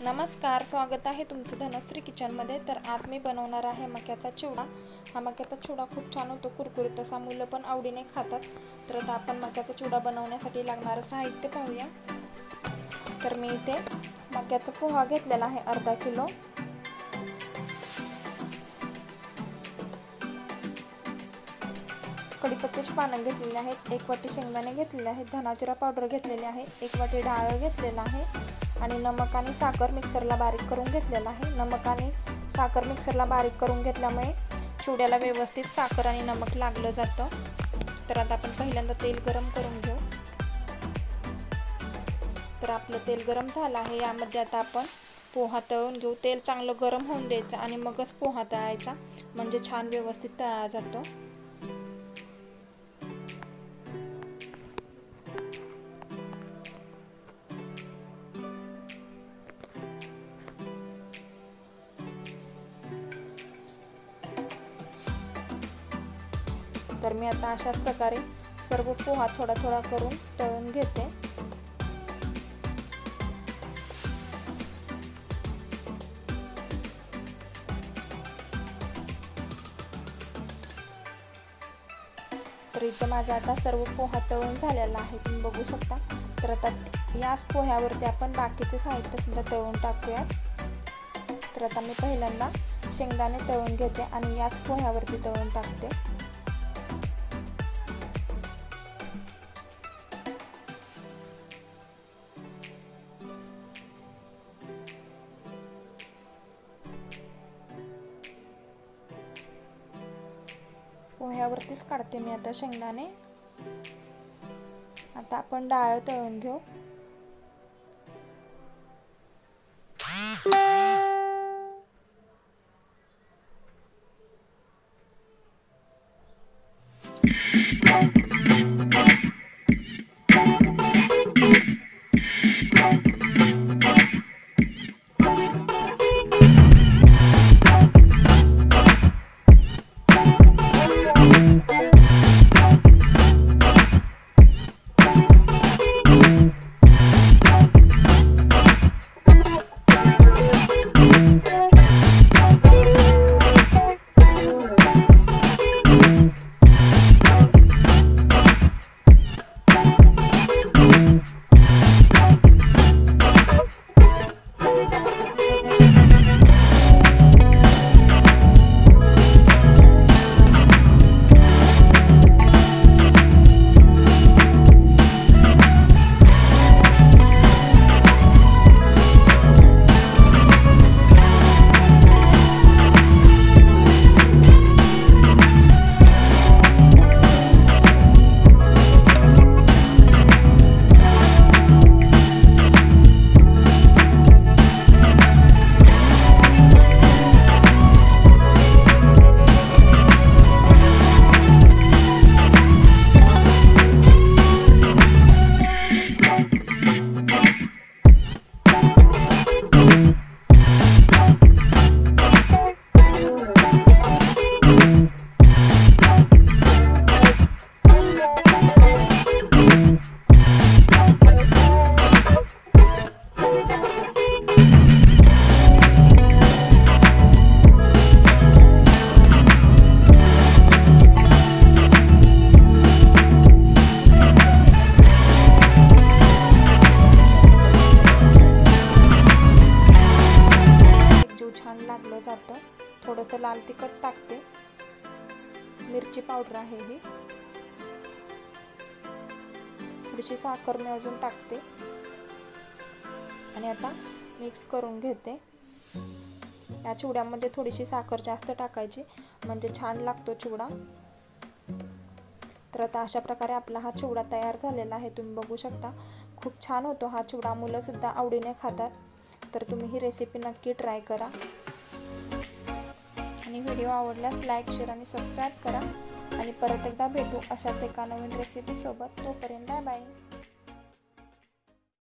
नमस्कार, स्वागत आहे तुमचं धनश्री किचनमध्ये। तर आज मी बनवणार आहे मक्याचा चिवडा। हा मक्याचा चिवडा खूप छान होतो, कुरकुरीत असा, मुलं पण आवडीने खातात। तर आता आपण मक्याचा चिवडा बनवण्यासाठी लागणारं साहित्य पाहूया। तर मी इथे मक्याचा पोहा घेतलेला आहे अर्धा किलो, कढीपत्त्याची पानं घेतलेली आहेत, 1 वाटी शेंगदाणे घेतलेले आहेत, धना जिरा पावडर घेतलेली आहे, 1 वाटी डाळ घेतलेला आहे आणि नमक आणि साखर मिक्सरला बारीक करून घेतलेला आहे। नमक आणि साखर मिक्सरला बारीक करून घेतल्यामुळे चिवड्याला व्यवस्थित साखर आणि नमक लागलं जातं। तर आता आपण पहिल्यांदा तेल गरम करून घेऊ। तर आपलं तेल गरम झालं आहे, यामध्ये आता आपण पोहा तळून घेऊ। तेल चांगलं गरम होऊन द्यायचं आणि मगच पोहा तळायचा, म्हणजे छान व्यवस्थित तळला जातो। तर मी आता अशाच प्रकारे सर्व पोहा थोडा थोडा करून तळून घेते। तर इथे माझा आता सर्व पोहा तळून झालेला आहे, तुम्ही बघू शकता। तर आता याच पोह्यावरती आपण बाकीचे साहित्य सुद्धा तळून टाकूया। तर आता मी पहिल्यांदा शेंगदाणे तळून घेते आणि याच पोह्यावरती तळून टाकते। पोह्यावरतीच काढते मी आता शेंगदाणे। आता आपण डाळ तळून घेऊ। लागलं जातं। थोडंसं लाल तिखट टाकते, मिरची पावडर आहे ही, थोडीशी साखर मी अजून टाकते आणि आता मिक्स करून घेते। या चिवड्यामध्ये थोडीशी साखर जास्त टाकायची, म्हणजे छान लागतो चिवडा। तर आता अशा प्रकारे आपला हा चिवडा तयार झालेला आहे, तुम्ही बघू शकता। खूप छान होतो हा चिवडा, मुलं सुद्धा आवडीने खातात। तर तुम्ही ही रेसिपी नक्की ट्राय करा आणि व्हिडिओ आवडल्यास लाईक, शेअर आणि सबस्क्राईब करा। आणि परत एकदा भेटू अशाच एका नवीन रेसिपी सोबत। तोपर्यंत बाय बाय।